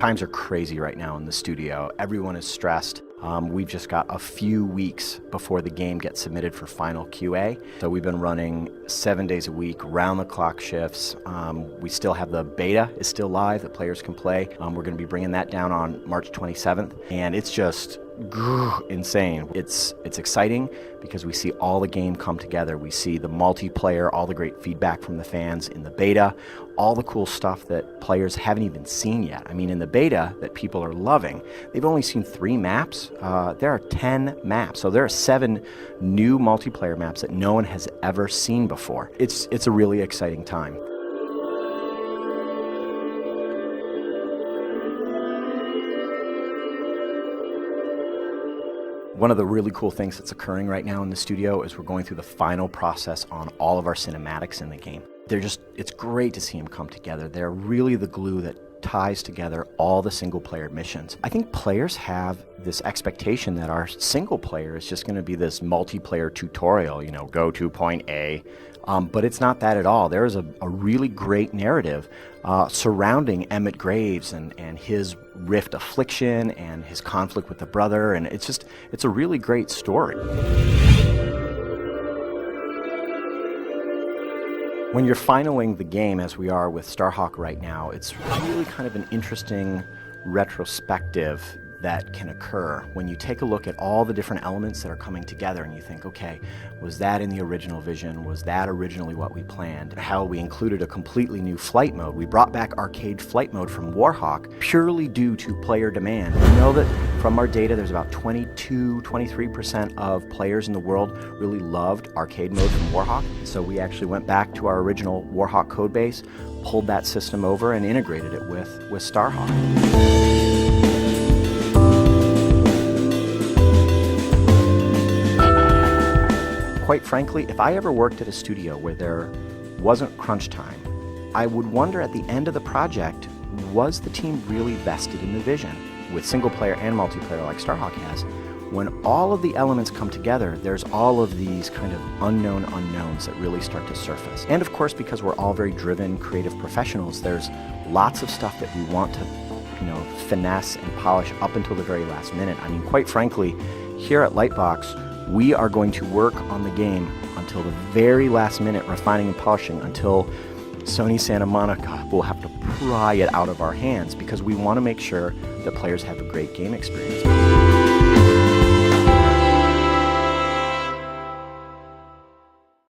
Times are crazy right now in the studio. Everyone is stressed. We've just got a few weeks before the game gets submitted for final QA. So we've been running 7 days a week, round-the-clock shifts. We still have the beta is still live that players can play. We're going to be bringing that down on March 27th, and it's just insane. It's exciting because we see all the game come together. We see the multiplayer, all the great feedback from the fans in the beta, all the cool stuff that players haven't even seen yet. I mean, in the beta that people are loving, they've only seen 3 maps. There are 10 maps, so there are 7 new multiplayer maps that no one has ever seen before. It's a really exciting time. One of the really cool things that's occurring right now in the studio is we're going through the final process on all of our cinematics in the game. It's great to see them come together. They're really the glue that ties together all the single-player missions. I think players have this expectation that our single player is just going to be this multiplayer tutorial, go to point A, but it's not that at all. There is a really great narrative surrounding Emmett Graves and his rift affliction and his conflict with the brother, and it's a really great story. When you're finaling the game, as we are with Starhawk right now, it's really kind of an interesting retrospective that can occur when you take a look at all the different elements that are coming together and you think, okay, was that in the original vision? Was that originally what we planned? Hell, we included a completely new flight mode. We brought back arcade flight mode from Warhawk purely due to player demand. We know that from our data, there's about 23% of players in the world really loved arcade mode from Warhawk. So we actually went back to our original Warhawk codebase, pulled that system over and integrated it with Starhawk. Quite frankly, if I ever worked at a studio where there wasn't crunch time, I would wonder at the end of the project, was the team really vested in the vision? With single player and multiplayer like Starhawk has, when all of the elements come together, there's all of these kind of unknown unknowns that really start to surface. And of course, because we're all very driven, creative professionals, there's lots of stuff that we want to, finesse and polish up until the very last minute. I mean, quite frankly, here at Lightbox, we are going to work on the game until the very last minute, refining and polishing, until Sony Santa Monica will have to pry it out of our hands because we want to make sure that players have a great game experience.